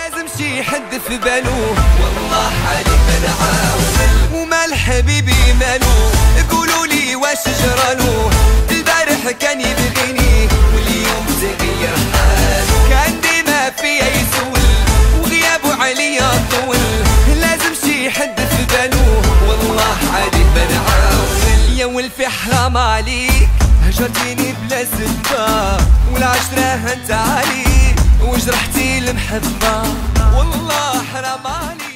لازم شي حد في بالو، والله حالي بنعاون وما الحبيبي مالو. قولوا لي واش جرالو، البارح كان يبغيني واليوم تغير حالو. كان ديما فيا يسول وغيابه عليا طول، لازم شي حد في بالو والله حالي بنعاون. يا ولفي حرام عليك هجرتيني بلا سبة، والعشرة هنت عليك وجرحتي المحبة والله حرام عليك.